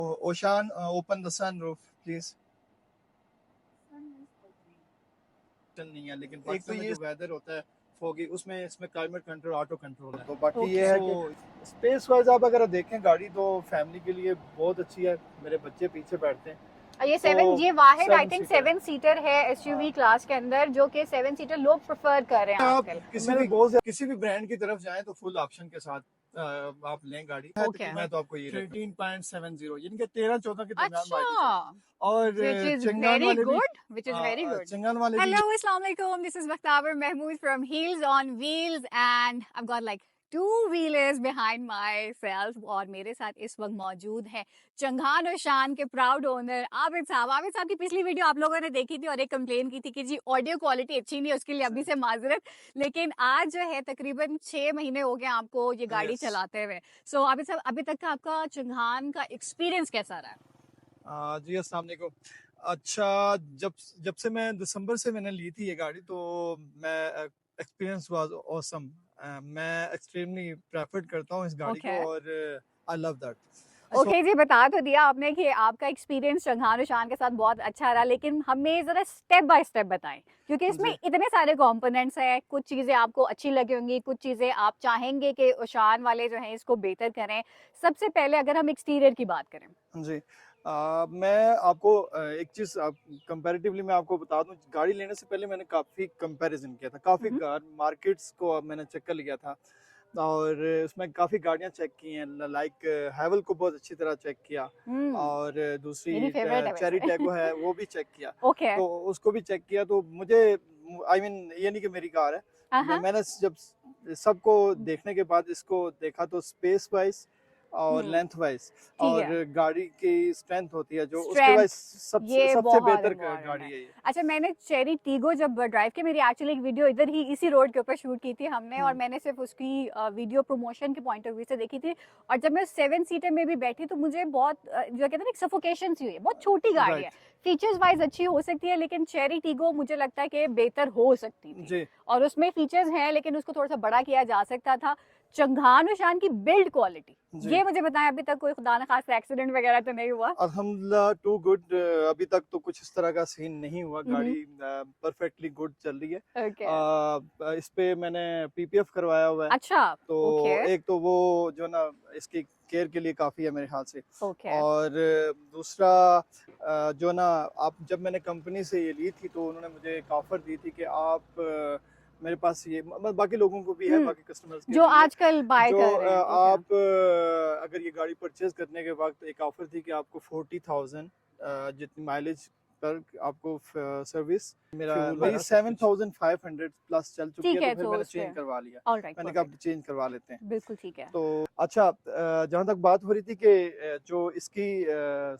Oshan, open the sunroof, please. चल नहीं है, लेकिन एक तो ये वेदर होता है फोगी, उसमें इसमें क्लाइमेट कंट्रोल ऑटो कंट्रोल है। तो बाकी ये है कि स्पेस वाइज आप अगर देखें गाड़ी तो फैमिली के लिए बहुत अच्छी है। मेरे बच्चे पीछे बैठते हैं। ये ये वाहिद आई थिंक 7 सीटर है एसयूवी क्लास के अंदर, जो कि 7 सीटर लोग प्रेफर कर रहे हैं आजकल। किसी भी ब्रांड की तरफ जाएं तो फुल ऑप्शन के साथ आप लें गाड़ी। मैं तो आपको ये 13.70 यानी कि 13-14 के दरमियान माइलेज और चंगान वाले चंगान वाले। हेलो अस्सलाम वालेकुम, this is Waqtawar Mahmood from Heels on Wheels and I got like 2 wheelers behind myself. और मेरे साथ इस वक्त मौजूद है चंगान और शान के प्राउड ओनर आबिद साहब। आबिद साहब की पिछली वीडियो आप लोगों ने देखी थी और एक कंप्लेन की थी कि जी ऑडियो क्वालिटी अच्छी नहीं है, उसके लिए अभी से माजरत। लेकिन आज जो है तकरीबन 6 महीने हो गए आपको ये गाड़ी चलाते हुए। सो आबिद साहब, अभी तक का आपका चंगान का एक्सपीरियंस कैसा रहा? जी अस्सलाम वालेकुम। अच्छा, जब से मैं दिसंबर से मैंने ली थी ये गाड़ी, तो मैं एक्सपीरियंस वाज ऑसम। मैं एक्सट्रीमली प्रेफर करता हूँ इस गाड़ी को और आई लव दैट। ओके जी, बता तो दिया आपने कि आपका एक्सपीरियंस चंगान और शान के साथ बहुत अच्छा रहा, लेकिन हमें जरा स्टेप बाय स्टेप बताएं, क्योंकि इसमें इतने सारे कंपोनेंट्स हैं। कुछ चीजें आपको अच्छी लगी होंगी, कुछ चीजें आप चाहेंगे कि शान वाले जो हैं इसको बेहतर करें। सबसे पहले अगर हम एक्सटीरियर की बात करें जी, मैं आपको एक चीज कंपैरेटिवली मैं आपको बता दूं, गाड़ी लेने से पहले मैंने काफी कंपैरिजन किया था, काफी मार्केट्स को मैंने चेक कर लिया था और उसमें काफी गाड़ियां चेक की हैं। लाइक हैवल को बहुत अच्छी तरह चेक किया और दूसरी चेरी टैगो है वो भी चेक किया। तो उसको भी चेक किया, तो मुझे आई मीन ये नहीं कि मेरी कार है, मैंने जब सबको देखने के बाद इसको देखा तो स्पेस वाइज और लेंथ वाइज और गाड़ी की स्ट्रेंथ होती है जो उसके वाइज सबसे बेहतर गाड़ी है ये। अच्छा, मैंने चेरी टीगो जब ड्राइव की, मेरी एक्चुअली एक वीडियो इधर ही इसी रोड के ऊपर शूट की थी हमने, और मैंने सिर्फ उसकी वीडियो प्रमोशन के पॉइंट ऑफ व्यू से देखी थी। और जब मैं 7 सीटर में भी बैठी तो मुझे बहुत जो कहते हैं ना सफोकेशन सी हुई है। बहुत छोटी गाड़ी है, फीचर्स वाइज अच्छी हो सकती है, लेकिन चेरी टीगो मुझे लगता है कि बेहतर हो सकती थी। और उसमें फीचर्स हैं लेकिन उसको थोड़ा सा बड़ा किया जा सकता था। चंगान और शान की बिल्ड क्वालिटी, ये मुझे बताएं, अभी तक कोई खुदा न खास्ता एक्सीडेंट वगैरह तो नहीं हुआ? अल्हम्दुलिल्लाह टू गुड, अभी तक तो कुछ इस तरह का सीन नहीं हुआ। गाड़ी परफेक्टली गुड चल रही है। इस पे मैंने पीपीएफ करवाया हुआ है। अच्छा, तो एक तो वो जो ना इसकी केयर के लिए काफी है मेरे ख्याल से। और दूसरा जो ना, आप जब मैंने कंपनी से ये ली थी तो उन्होंने मुझे एक ऑफर दी थी कि आप मेरे पास ये बाकी लोगों को भी है, बाकी कस्टमर्स के जो आजकल बाय कर रहे हैं, आप अगर ये गाड़ी परचेज करने के वक्त एक ऑफर थी कि आपको 40,000 जितनी माइलेज पर आपको सर्विस मेरा 7,500 प्लस चल चुकी है, तो फिर मैंने चेंज करवा लिया। मैंने कहा चेंज करवा लेते हैं। बिल्कुल ठीक है। तो अच्छा, जहाँ तक बात हो रही थी कि जो इसकी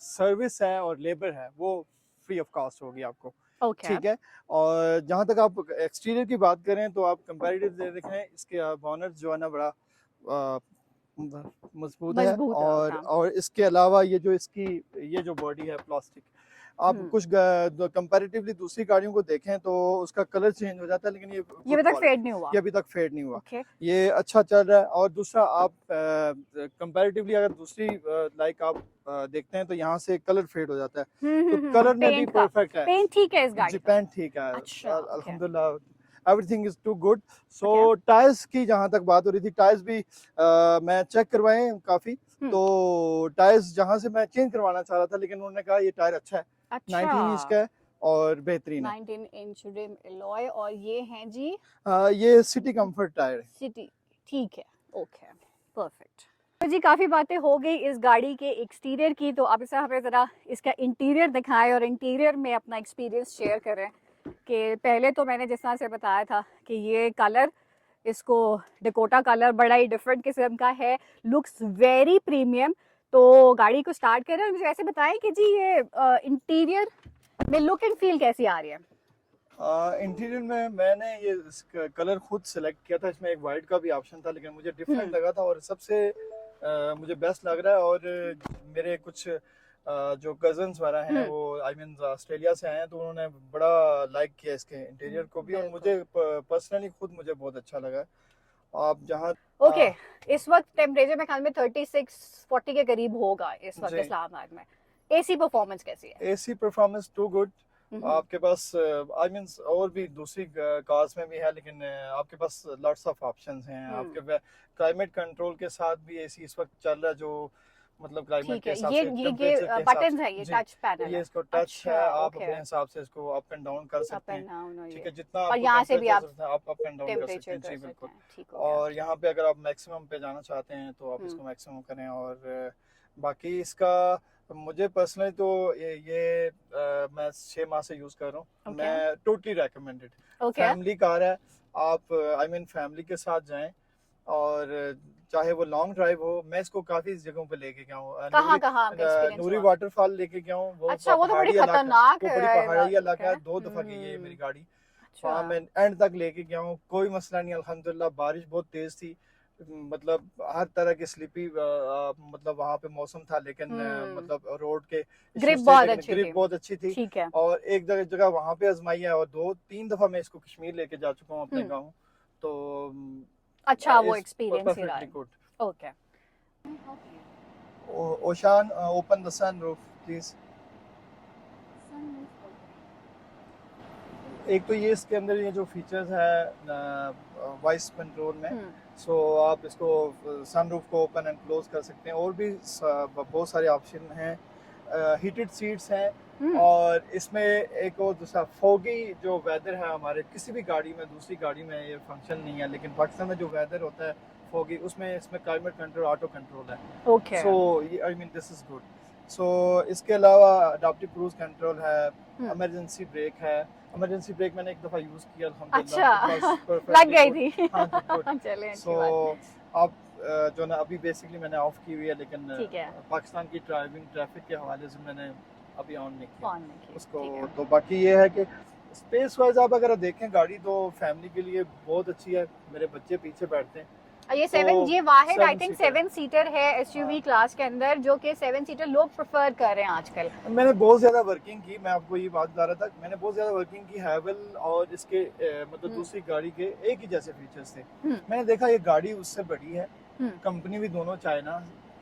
सर्विस है और लेबर है वो फ्री ऑफ कॉस्ट होगी आपको। ठीक है। और जहाँ तक आप एक्सटीरियर की बात करें तो आप कंपैरेटिव देखें, इसके बॉनट जो है ना बड़ा मजबूत है। और इसके अलावा ये जो बॉडी है प्लास्टिक, आप कुछ कंपैरेटिवली दूसरी गाड़ियों को देखें तो उसका कलर चेंज हो जाता है, लेकिन ये अभी तक फेड नहीं हुआ। ये अभी तक फेड नहीं हुआ। ये अच्छा चल रहा है। और दूसरा, आप कंपैरेटिवली अगर दूसरी लाइक आप देखते हैं तो यहाँ से कलर फेड हो जाता है, तो कलर में भी परफेक्ट है। पेंट ठीक है इस गाड़ी का? पेंट ठीक है। अच्छा, अल्हम्दुलिल्लाह एवरीथिंग इज टू गुड। सो टायर्स की जहाँ तक बात हो रही थी, टायर्स भी मैं चेक करवाए काफी। तो टायर्स जहाँ से मैं चेंज करवाना चाह रहा था, लेकिन उन्होंने कहा ये टायर अच्छा है। 19 इंच का है और बेहतरीन है। 19 इंच रिम एलॉय। और ये हैं जी ये सिटी कंफर्ट टायर है। सिटी, ठीक है, ओके, परफेक्ट। तो जी काफ़ी बातें हो गई इस गाड़ी के एक्सटीरियर की, तो आप इसे हमें ज़रा इसका इंटीरियर दिखाएं और इंटीरियर में अपना एक्सपीरियंस शेयर करें। कि पहले तो मैंने जिस तरह से बताया था कि ये कलर, इसको डकोटा कलर बड़ा ही डिफरेंट किस्म का है, लुक्स वेरी प्रीमियम। तो गाड़ी को स्टार्ट करें और मुझे ऐसे बताएं कि जी ये इंटीरियर में लुक एंड फील कैसी आ रही है? इंटीरियर में मैंने ये कलर खुद सेलेक्ट किया था। इसमें एक वाइट का भी ऑप्शन था, लेकिन मुझे डिफरेंट लगा था और सबसे मुझे बेस्ट लग रहा है। और मेरे कुछ जो कजन्स वगैरह हैं वो आई मीन ऑस्ट्रेलिया से आए हैं, तो उन्होंने बड़ा लाइक किया इसके इंटीरियर को भी, और मुझे पर्सनली खुद मुझे बहुत अच्छा लगा। आप जहाँ ओके, इस वक्त टेम्परेचर में ख्याल में 36-40 के करीब होगा इस वक्त जी। इस्लामाबाद में। एसी परफॉर्मेंस कैसी है? AC performance too good. आपके पास आई मीन और भी दूसरी कार्स में भी है, लेकिन आपके पास लॉट्स ऑफ ऑप्शंस हैं। आपके क्लाइमेट कंट्रोल के साथ भी एसी इस वक्त चल रहा है, जो मतलब क्लाइमेट ठीक के है, हिसाब ये से, ये टेम्परेचर के हिसाब बटन्स से। है, ये जी, टच पैनल ये है। इसको टच अच्छा, है, आप ओके। अपने हिसाब से इसको अप एंड डाउन कर सकते अप एंड हैं। डाउन, ठीक ये है, जितना और आपको यहाँ से भी आप टेम्परेचर आप अप एंड डाउन कर सकते टेम्परेचर हैं। कर जी सकते बिल्कुल। हैं। ठीक हो गया। और यहाँ पे अगर आप मैक्सिमम पे जाना चाहते हैं तो आप इसको मैक्सिमम करें। और बाकी इसका मुझे पर्सनली तो मैं 6 माह से यूज कर रहा हूँ। मैं टोटली रेकमेंडेड। फैमिली कार है, आप आई मीन फैमिली के साथ जाएं, और चाहे वो लॉन्ग ड्राइव हो। मैं इसको काफी जगहों पे लेके गया हूँ। नूरी वाटरफॉल लेके गया हूँ। अच्छा, वो तो बड़ी खतरनाक है, बड़ी पहाड़ी इलाका है। 2 दफा गई है मेरी गाड़ी। वहाँ मैं एंड तक लेके गया हूँ, कोई मसला नहीं अल्हम्दुलिल्लाह। बारिश बहुत तेज थी, मतलब हर तरह की स्लिपी मतलब वहाँ पे मौसम था, लेकिन मतलब रोड के ग्रिप बहुत अच्छी थी। ठीक है। और एक जगह वहाँ पे आजमाई है, और 2-3 दफा मैं इसको कश्मीर लेके जा चुका हूँ अपने गाँव। तो अच्छा, वो एक्सपीरियंस ही रहा है। Good. Okay. Oshan, open the sunroof please. एक तो ये इसके अंदर ये जो फीचर्स है वॉइस कंट्रोल में, सो आप इसको सनरूफ को ओपन एंड क्लोज कर सकते हैं। और भी बहुत सारे ऑप्शन हैं। हीटेड सीट्स हैं, और इसमें एक और दूसरा फोगी जो वेदर है हमारे किसी भी गाड़ी में, दूसरी गाड़ी में ये फंक्शन नहीं है, लेकिन पाकिस्तान में जो वेदर होता है फोगी, उसमें इसमें क्लाइमेट कंट्रोल ऑटो कंट्रोल है। Okay. So I mean this is good. So इसके अलावा अडैप्टिव क्रूज कंट्रोल है, इमरजेंसी ब्रेक है। इमरजेंसी ब्रेक मैंने एक दफा यूज किया अच्छा, लग गई थी। हाँ जी, गुड। चलिए, सो अब जो ना अभी बेसिकली मैंने ऑफ की हुई है, लेकिन पाकिस्तान की ड्राइविंग ट्रैफिक के हवाले से मैंने अभी ऑन नहीं किया उसको। तो बाकी ये है कि स्पेस वाइज आप अगर देखें गाड़ी, तो फैमिली के लिए बहुत अच्छी है। मेरे बच्चे पीछे बैठते हैं। ये वाहिद आई थिंक 7 सीटर है एसयूवी क्लास के अंदर, जो कि 7 सीटर लोग प्रेफर कर रहे हैं आजकल। मैंने बहुत ज्यादा वर्किंग की, मैं आपको ये बात बता रहा था, मैंने बहुत ज्यादा वर्किंग की हैवल और इसके मतलब दूसरी गाड़ी के एक ही जैसे फीचर्स थे। मैंने देखा ये गाड़ी उससे बड़ी है, कंपनी भी दोनों चाइना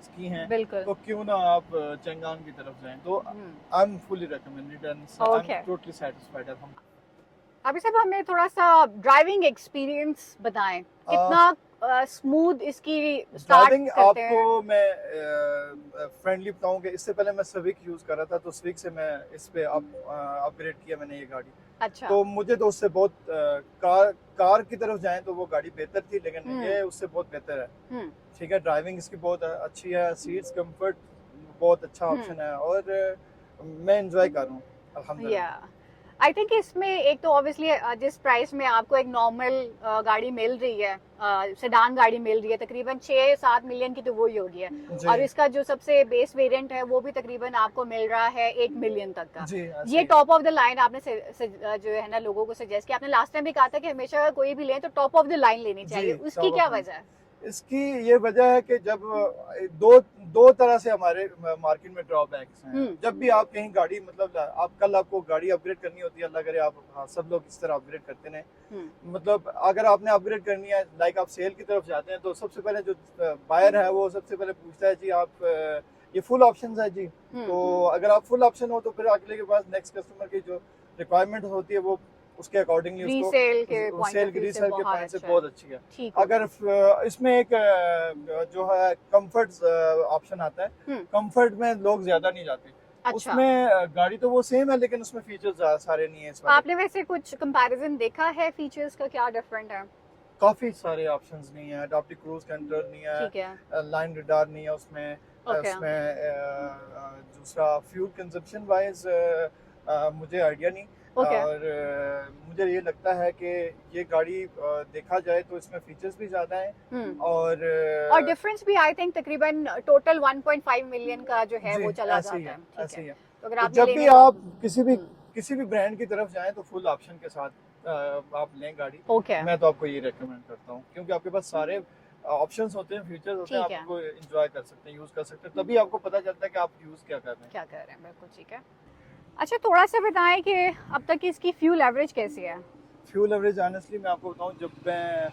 की हैं, तो क्यों ना आप चंगान की तरफ जाएं। तो I am fully recommended and I am totally satisfied. अभी सब हमें थोड़ा सा ड्राइविंग एक्सपीरियंस बताएं, कितना स्मूथ इसकी ड्राइविंग आपको मैं फ्रेंडली बताऊं कि इससे पहले मैं सिविक यूज कर रहा था, तो सिविक से मैं इस पे अपग्रेड किया मैंने ये गाड़ी। अच्छा। तो मुझे तो उससे बहुत कार की तरफ जाएं तो वो गाड़ी बेहतर थी, लेकिन ये उससे बहुत बेहतर है। ठीक है, ड्राइविंग इसकी बहुत अच्छी है, सीट्स कंफर्ट बहुत अच्छा ऑप्शन है, और मैं एंजॉय कर रहा हूँ अल्हम्दुलिल्लाह। आई थिंक इसमें एक तो ऑब्वियसली जिस प्राइस में आपको एक नॉर्मल गाड़ी मिल रही है, सेडान गाड़ी मिल रही है, तकरीबन 6-7 मिलियन की तो वही होगी है, और इसका जो सबसे बेस वेरिएंट है वो भी तकरीबन आपको मिल रहा है 8 मिलियन तक का। ये टॉप ऑफ द लाइन आपने जो है ना लोगों को सजेस्ट किया। आपने लास्ट टाइम भी कहा था कि हमेशा कोई भी लें तो टॉप ऑफ द लाइन लेनी चाहिए, उसकी क्या वजह है? इसकी ये वजह है कि जब दो तरह से हमारे मार्केट में ड्रॉबैक्स हैं। जब भी आप कहीं गाड़ी मतलब आपको गाड़ी अपग्रेड करनी होती है, अल्लाह करे आप सब लोग इस तरह अपग्रेड करते हैं। मतलब अगर आपने अपग्रेड करनी है, लाइक आप सेल की तरफ जाते हैं, तो सबसे पहले जो बायर है वो सबसे पहले पूछता है जी आप ये फुल ऑप्शन है जी। तो अगर आप फुल ऑप्शन हो तो फिर अगले के पास नेक्स्ट कस्टमर की जो रिक्वायरमेंट होती है वो उसके अकॉर्डिंगली उसको रीसेल के पॉइंट से बहुत अच्छी है। अगर इसमें एक जो है कंफर्ट ऑप्शन आता है, कंफर्ट में लोग ज्यादा नहीं जाते। अच्छा। उसमें गाड़ी तो वो सेम है, लेकिन उसमें फीचर्स सारे नहीं है। आपने वैसे कुछ कंपैरिजन देखा है फीचर्स का, क्या डिफरेंट है? काफी सारे ऑप्शंस नहीं है, अडैप्टिव क्रूज कंट्रोल नहीं है, लाइन रडार नहीं है उसमें। दूसरा फ्यूल कंजप्शन वाइज मुझे आइडिया नहीं। और मुझे ये लगता है कि ये गाड़ी देखा जाए तो इसमें फीचर्स भी ज्यादा हैं, और डिफरेंस भी आई थिंक तकरीबन टोटल 1.5 मिलियन का जो है वो चला जाता है। ऐसे ही है। तो अगर आप जब भी आप किसी भी ब्रांड की तरफ जाएं तो फुल ऑप्शन के साथ आप लें गाड़ी। मैं तो आपको ये रेकमेंड करता हूँ, क्योंकि आपके पास सारे ऑप्शंस होते हैं, फीचर्स होते हैं, आप उनको एंजॉय कर सकते हैं, यूज कर सकते हैं, तभी आपको पता चलता है कि आप यूज क्या कर रहे हैं। बिल्कुल ठीक है। अच्छा, थोड़ा सा बताएं कि अब तक की इसकी फ्यूल एवरेज कैसी है? फ्यूल एवरेज ऑनेस्टली मैं आपको बताऊं, जब मैं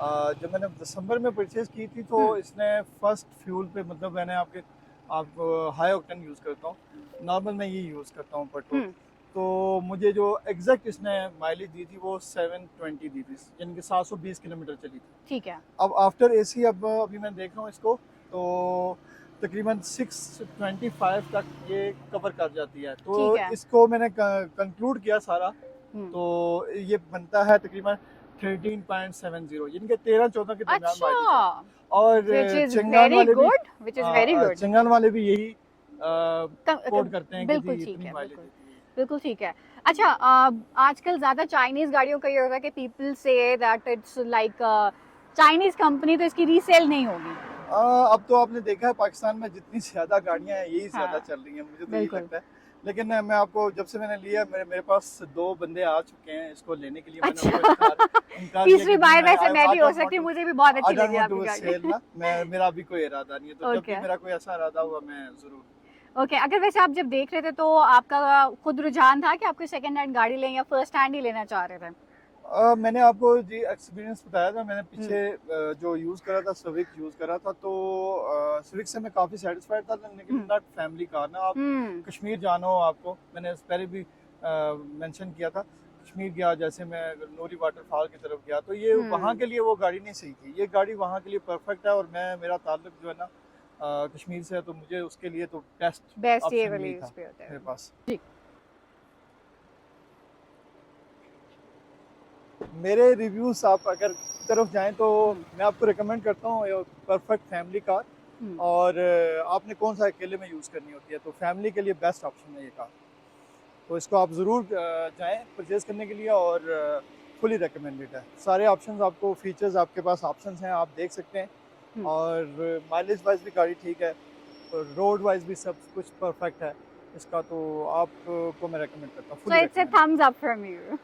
जब मैंने दिसंबर में परचेज की थी तो इसने फर्स्ट फ्यूल पे मतलब मैंने आप हाई ऑक्टेन यूज़ करता हूँ, नॉर्मल मैं ये यूज़ करता हूँ पेट्रोल। तो मुझे जो एग्जैक्ट इसने माइलेज दी थी वो 720 दी थी, यानी कि 720 किलोमीटर चली थी। ठीक है। अब आफ्टर एसी अभी मैं देख रहा हूँ इसको तो तकरीबन 625 तक ये कवर कर जाती है। तो इसको मैंने कंक्लूड किया सारा, तो ये बनता है तकरीबन 13.70, यानी कि 13-14 के दरमियान माइलेज है। और चंगान वाले भी यही कोट करते हैं कि जी इतनी माइलेज देती है। बिल्कुल ठीक है। अच्छा, आजकल ज्यादा चाइनीज गाड़ियों का ये होता है कि people say that it's like Chinese company, तो इसकी रीसेल नहीं होगी। अब तो आपने देखा है पाकिस्तान में जितनी ज्यादा गाड़ियां हैं यही ज्यादा चल रही हैं, मुझे तो यही लगता है। लेकिन मैं आपको जब से मैंने लिया मेरे पास 2 बंदे आ चुके हैं इसको लेने के लिए। अच्छा। मैंने तीसरी बार वैसे मैं भी हो सकती हूँ, मुझे भी बहुत अच्छी लगी आपकी गाड़ी। मेरा अभी कोई इरादा नहीं है, तो जब भी मेरा कोई ऐसा इरादा हुआ मैं जरूर। ओके, अगर वैसे आप जब देख रहे थे तो आपका खुद रुझान था कि आपको सेकंड हैंड गाड़ी लें या फर्स्ट हैंड ही लेना चाह रहे थे? मैंने आपको जी एक्सपीरियंस बताया था। मैंने पीछे जो यूज़ करा था स्विफ्ट यूज़ करा था, तो स्विफ्ट से मैं काफ़ी सेटिस्फाइड था, लेकिन नॉट फैमिली कार ना। आप कश्मीर जाना हो आपको, मैंने पहले भी मेंशन किया था, कश्मीर गया, जैसे मैं नूरी वाटरफॉल की तरफ गया, तो ये वहाँ के लिए वो गाड़ी नहीं सही थी। ये गाड़ी वहाँ के लिए परफेक्ट है, और मेरा ताल्लुक जो है ना कश्मीर से है, तो मुझे उसके लिए तो बेस्ट ये वाली मेरे पास। मेरे रिव्यूज आप अगर तरफ जाएं तो मैं आपको रिकमेंड करता हूँ परफेक्ट फैमिली कार। और आपने कौन सा अकेले में यूज़ करनी होती है, तो फैमिली के लिए बेस्ट ऑप्शन है ये कार। तो इसको आप ज़रूर जाएं परचेज़ करने के लिए, और फुली रिकमेंडेड है। सारे ऑप्शंस आपको, फीचर्स आपके पास ऑप्शंस हैं, आप देख सकते हैं। और माइलेज वाइज भी गाड़ी ठीक है, रोड वाइज भी सब कुछ परफेक्ट है इसका, तो आपको मैं रिकमेंड करता हूँ। So it's a thumbs up from you.